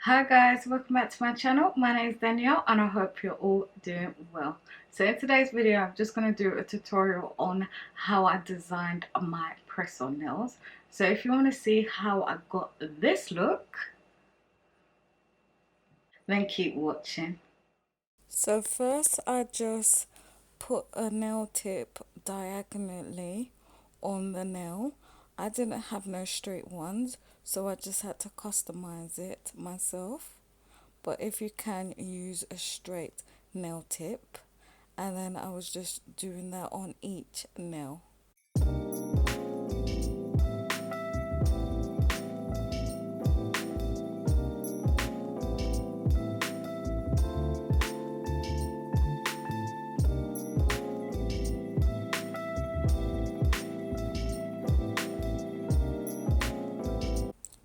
Hi guys, welcome back to my channel. My name is Danielle and I hope you're all doing well. So in today's video I'm just going to do a tutorial on how I designed my press-on nails. So if you want to see how I got this look, then keep watching. So first I just put a nail tip diagonally on the nail. I didn't have no straight ones, so I just had to customize it myself. But if you can, use a straight nail tip. And then I was just doing that on each nail.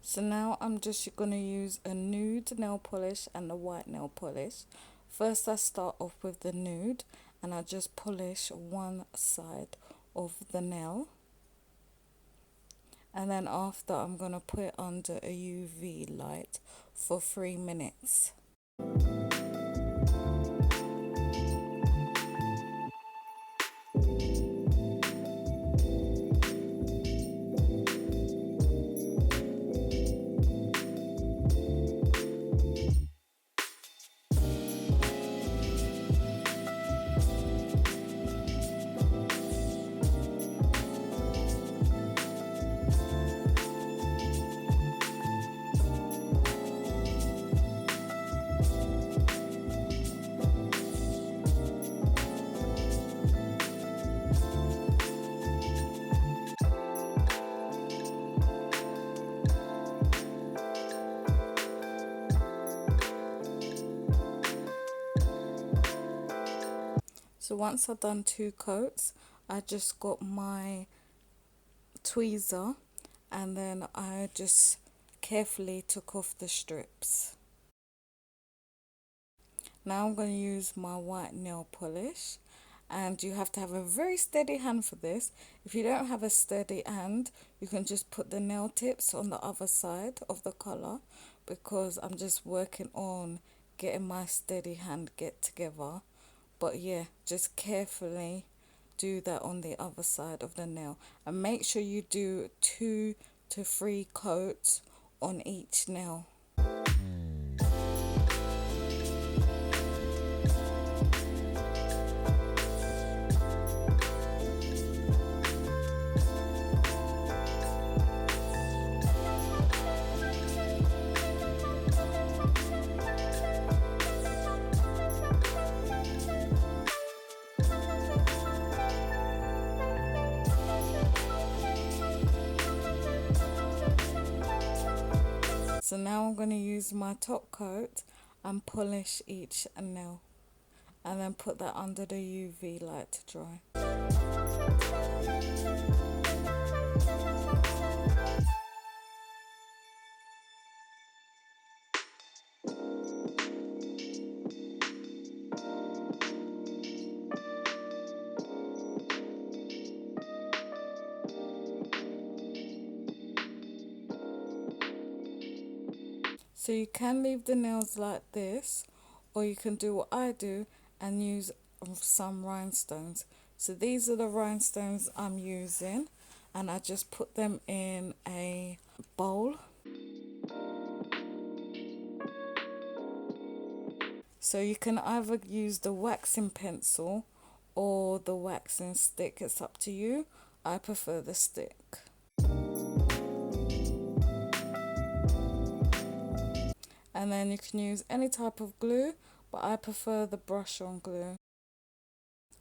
So now I'm just going to use a nude nail polish and a white nail polish. First I start off with the nude and I just polish one side of the nail. And then after I'm going to put it under a UV light for 3 minutes. So once I've done 2 coats, I just got my tweezer and then I just carefully took off the strips. Now I'm going to use my white nail polish, and you have to have a very steady hand for this. If you don't have a steady hand, you can just put the nail tips on the other side of the colour, because I'm just working on getting my steady hand get together. But yeah, just carefully do that on the other side of the nail, and make sure you do 2 to 3 coats on each nail. So now I'm going to use my top coat and polish each nail, and then put that under the UV light to dry. So you can leave the nails like this, or you can do what I do and use some rhinestones. So these are the rhinestones I'm using, and I just put them in a bowl. So you can either use the waxing pencil or the waxing stick, it's up to you. I prefer the stick. And then you can use any type of glue, but I prefer the brush on glue.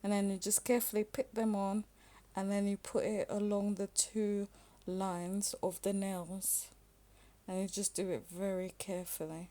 And then you just carefully pick them on, and then you put it along the 2 lines of the nails, and you just do it very carefully.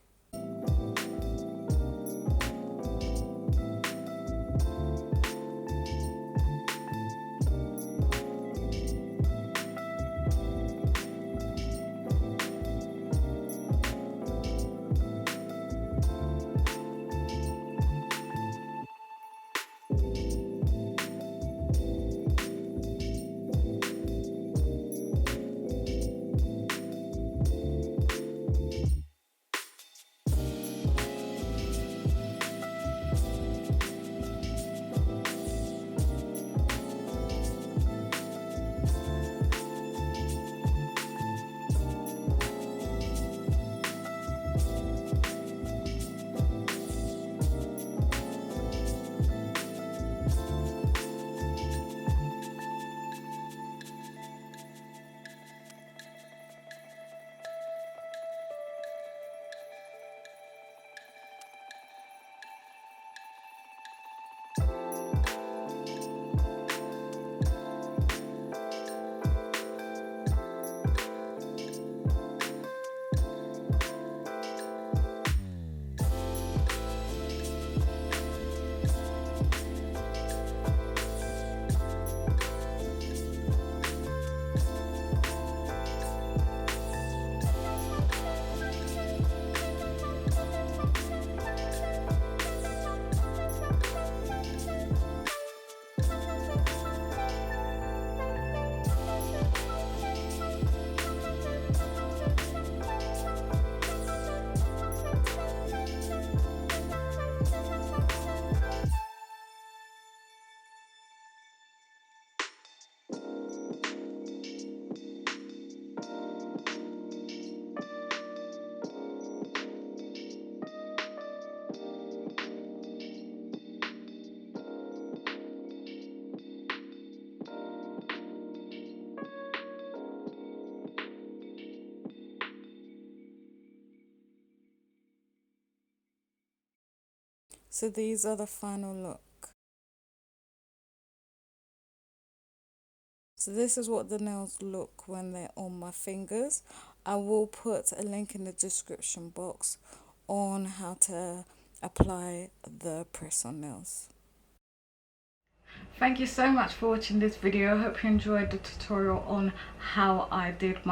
So these are the final look. So this is what the nails look when they're on my fingers. I will put a link in the description box on how to apply the press-on nails. Thank you so much for watching this video. I hope you enjoyed the tutorial on how I designed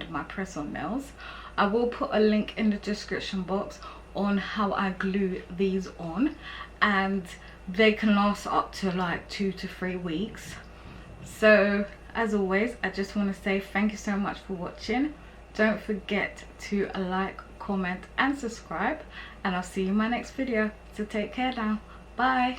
my press-on nails. I will put a link in the description box on how I glue these on, and they can last up to like 2 to 3 weeks. So as always, I just want to say thank you so much for watching. Don't forget to like, comment and subscribe, and I'll see you in my next video. So take care now. Bye.